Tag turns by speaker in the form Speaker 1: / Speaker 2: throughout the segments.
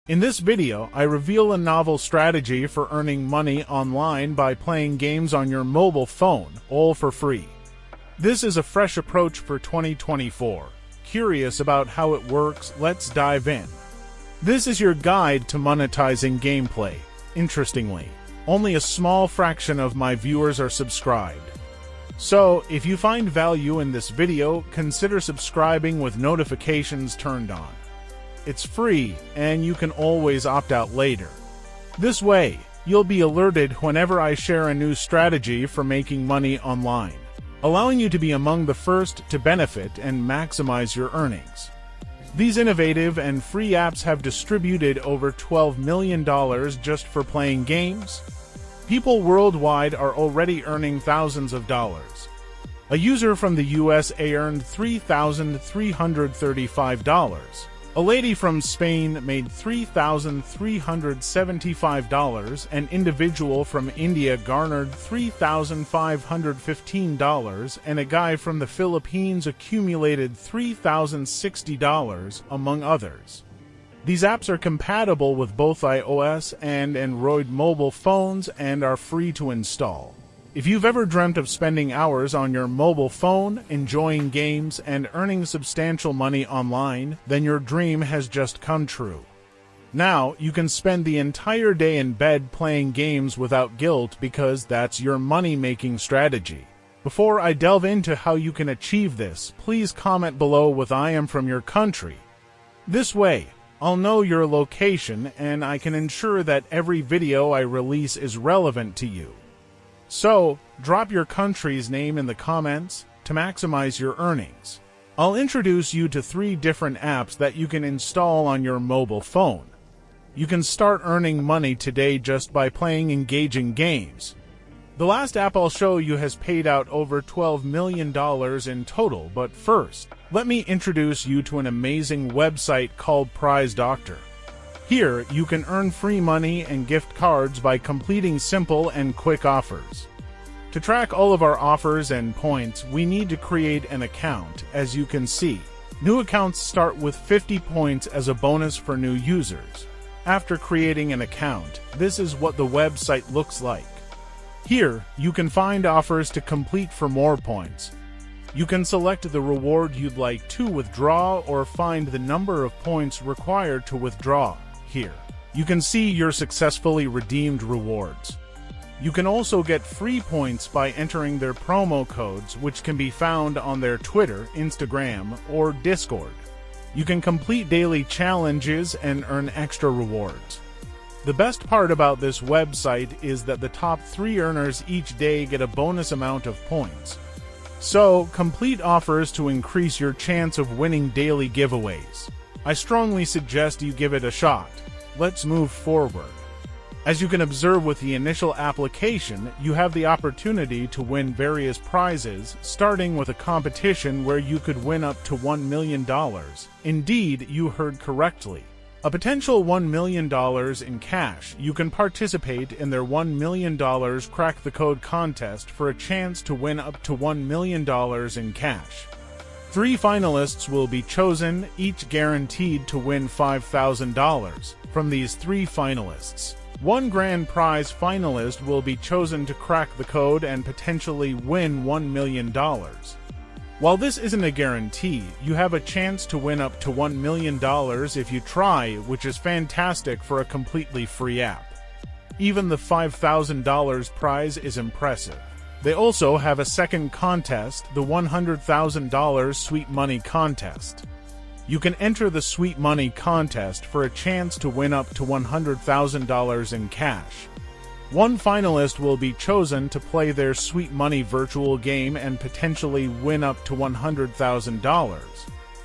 Speaker 1: In this video, I reveal a novel strategy for earning money online by playing games on your mobile phone, all for free. This is a fresh approach for 2024. Curious about how it works? Let's dive in. This is your guide to monetizing gameplay. Interestingly, only a small fraction of my viewers are subscribed. So, if you find value in this video, consider subscribing with notifications turned on. It's free, and you can always opt out later. This way, you'll be alerted whenever I share a new strategy for making money online, allowing you to be among the first to benefit and maximize your earnings. These innovative and free apps have distributed over $12 million just for playing games. People worldwide are already earning thousands of dollars. A user from the USA earned $3,335. A lady from Spain made $3,375, an individual from India garnered $3,515, and a guy from the Philippines accumulated $3,060, among others. These apps are compatible with both iOS and Android mobile phones and are free to install. If you've ever dreamt of spending hours on your mobile phone, enjoying games, and earning substantial money online, then your dream has just come true. Now, you can spend the entire day in bed playing games without guilt because that's your money-making strategy. Before I delve into how you can achieve this, please comment below with "I am from your country." This way, I'll know your location and I can ensure that every video I release is relevant to you. So, drop your country's name in the comments to maximize your earnings. I'll introduce you to 3 different apps that you can install on your mobile phone. You can start earning money today just by playing engaging games. The last app I'll show you has paid out over $12 million in total, but first, let me introduce you to an amazing website called Prize Doctor. Here, you can earn free money and gift cards by completing simple and quick offers. To track all of our offers and points, we need to create an account. As you can see, new accounts start with 50 points as a bonus for new users. After creating an account, this is what the website looks like. Here, you can find offers to complete for more points. You can select the reward you'd like to withdraw or find the number of points required to withdraw. Here, you can see your successfully redeemed rewards. You can also get free points by entering their promo codes, which can be found on their Twitter, Instagram, or Discord. You can complete daily challenges and earn extra rewards. The best part about this website is that the top 3 earners each day get a bonus amount of points. So, complete offers to increase your chance of winning daily giveaways. I strongly suggest you give it a shot. Let's move forward. As you can observe with the initial application, you have the opportunity to win various prizes, starting with a competition where you could win up to $1 million. Indeed, you heard correctly. A potential $1 million in cash. You can participate in their $1 million Crack the Code contest for a chance to win up to $1 million in cash. 3 finalists will be chosen, each guaranteed to win $5,000. From these 3 finalists, 1 grand prize finalist will be chosen to crack the code and potentially win $1 million. While this isn't a guarantee, you have a chance to win up to $1 million if you try, which is fantastic for a completely free app. Even the $5,000 prize is impressive. They also have a second contest, the $100,000 Sweet Money Contest. You can enter the Sweet Money Contest for a chance to win up to $100,000 in cash. 1 finalist will be chosen to play their Sweet Money virtual game and potentially win up to $100,000.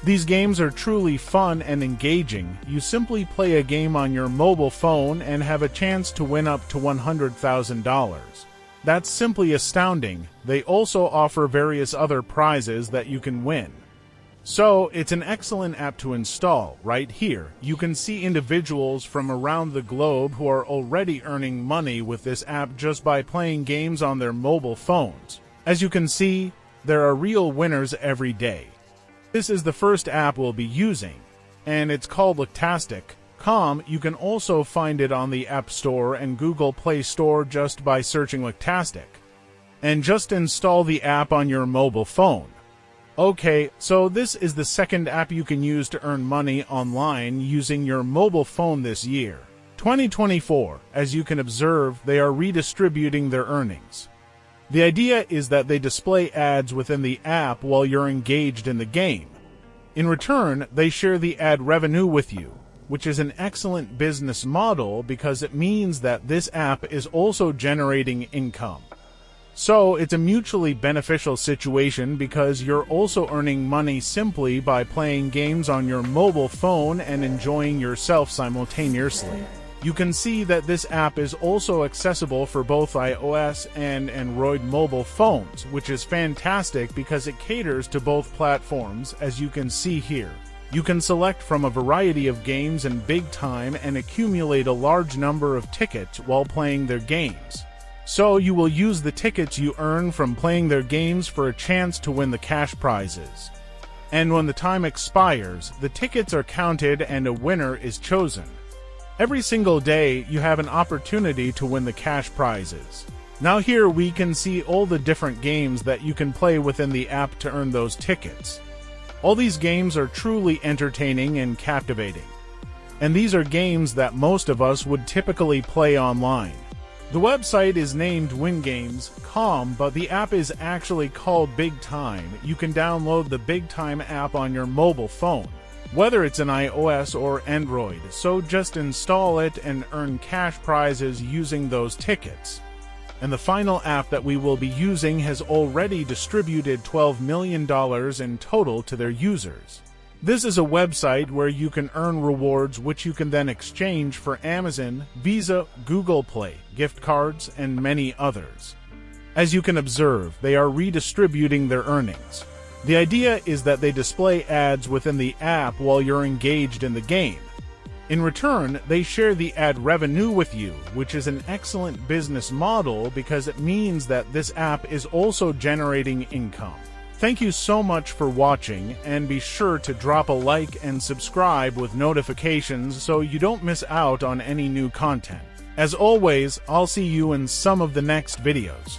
Speaker 1: These games are truly fun and engaging. You simply play a game on your mobile phone and have a chance to win up to $100,000. That's simply astounding. They also offer various other prizes that you can win. So, it's an excellent app to install. Right here, you can see individuals from around the globe who are already earning money with this app just by playing games on their mobile phones. As you can see, there are real winners every day. This is the first app we'll be using, and it's called Lactastic, www.winggames.com. You can also find it on the App Store and Google Play Store just by searching Wingtastic. And just install the app on your mobile phone. Okay, so this is the second app you can use to earn money online using your mobile phone this year. 2024, as you can observe, they are redistributing their earnings. The idea is that they display ads within the app while you're engaged in the game. In return, they share the ad revenue with you, which is an excellent business model because it means that this app is also generating income. So it's a mutually beneficial situation because you're also earning money simply by playing games on your mobile phone and enjoying yourself simultaneously. You can see that this app is also accessible for both iOS and Android mobile phones, which is fantastic because it caters to both platforms, as you can see here. You can select from a variety of games in big time and accumulate a large number of tickets while playing their games. So you will use the tickets you earn from playing their games for a chance to win the cash prizes. And when the time expires, the tickets are counted and a winner is chosen. Every single day, you have an opportunity to win the cash prizes. Now here we can see all the different games that you can play within the app to earn those tickets. All these games are truly entertaining and captivating. And these are games that most of us would typically play online. The website is named Winggames.com, but the app is actually called Big Time. You can download the Big Time app on your mobile phone, whether it's an iOS or Android, so just install it and earn cash prizes using those tickets. And the final app that we will be using has already distributed $12 million in total to their users. This is a website where you can earn rewards which you can then exchange for Amazon, Visa, Google Play, gift cards, and many others. As you can observe, they are redistributing their earnings. The idea is that they display ads within the app while you're engaged in the game. In return, they share the ad revenue with you, which is an excellent business model because it means that this app is also generating income. Thank you so much for watching, and be sure to drop a like and subscribe with notifications so you don't miss out on any new content. As always, I'll see you in some of the next videos.